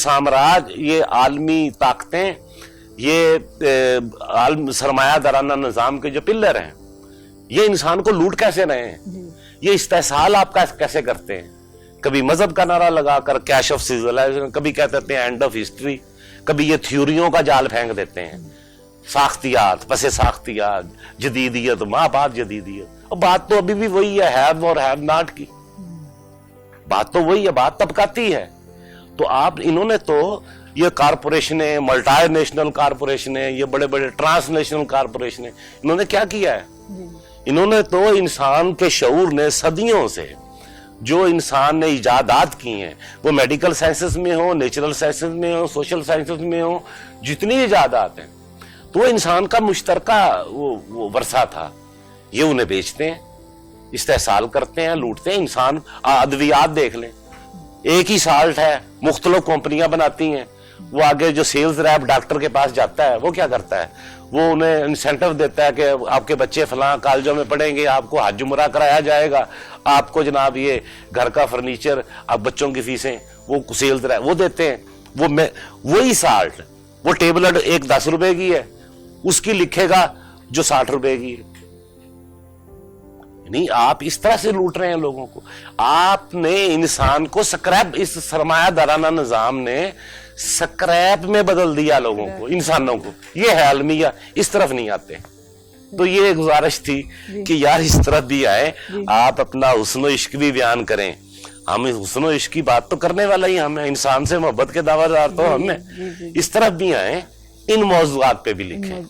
साम्राज्य, ये आलमी ताकतें, ये सरमाया दराना निजाम के जो पिलर हैं, ये इंसान को लूट कैसे रहे हैं, ये इस्तेसाल आप कैसे करते हैं। कभी मजहब का नारा लगाकर कैश ऑफ सिविलाइजेशन, कभी कहते हैं एंड ऑफ हिस्ट्री, कभी ये थ्योरियों का जाल फेंक देते हैं, साख्तियात, पसे साख्तियात, जदीदियत, माँ बाप जदीदियत। और बात तो अभी भी वही है, हैव और हैव नॉट की बात तो वही है, बात तबकाती है। तो आप इन्होंने तो ये कारपोरेशनें, मल्टी नेशनल कारपोरेशनें, ये बड़े बड़े ट्रांसनेशनल कारपोरेशनें, इन्होंने क्या किया है, इन्होंने तो इंसान के शऊर ने सदियों से जो इंसान ने इजादात की हैं, वो मेडिकल साइंसेस में हो, नेचुरल साइंसेस में हो, सोशल साइंसेस में हो, जितनी इजादात हैं, तो वो इंसान का मुश्तरका वो वर्सा था। ये उन्हें बेचते हैं, इस्तेसाल करते हैं, लूटते हैं। इंसान अद्वियात देख लें, एक ही साल्ट है, मुख्तलिफ कंपनियां बनाती हैं। वो आगे जो सेल्स रैप डॉक्टर के पास जाता है, वो क्या करता है, वो उन्हें इंसेंटिव देता है कि आपके बच्चे फलां कॉलेजों में पढ़ेंगे, आपको हज उमरा कराया जाएगा, आपको जनाब ये घर का फर्नीचर, आप बच्चों की फीसें, वो सेल्स रैप वो देते हैं। वही साल्ट, वो टेबलेट एक 10 रुपए की है, उसकी लिखेगा जो 60 रुपए की है। नहीं, आप इस तरह से लूट रहे हैं लोगों को। आपने इंसान को स्क्रैप, इस सरमाया दराना निजाम ने स्क्रैप में बदल दिया लोगों को, इंसानों को। ये है अलमिया, इस तरफ नहीं आते। तो ये गुजारिश थी कि यार इस तरफ भी आए, आप अपना हुस्न इश्क भी बयान करें। हम हुस्न इश्क की बात तो करने वाला ही हम है, इंसान से मोहब्बत के दावेदार तो हम हैं। इस तरफ भी आए, इन मौजूआत पे भी लिखें।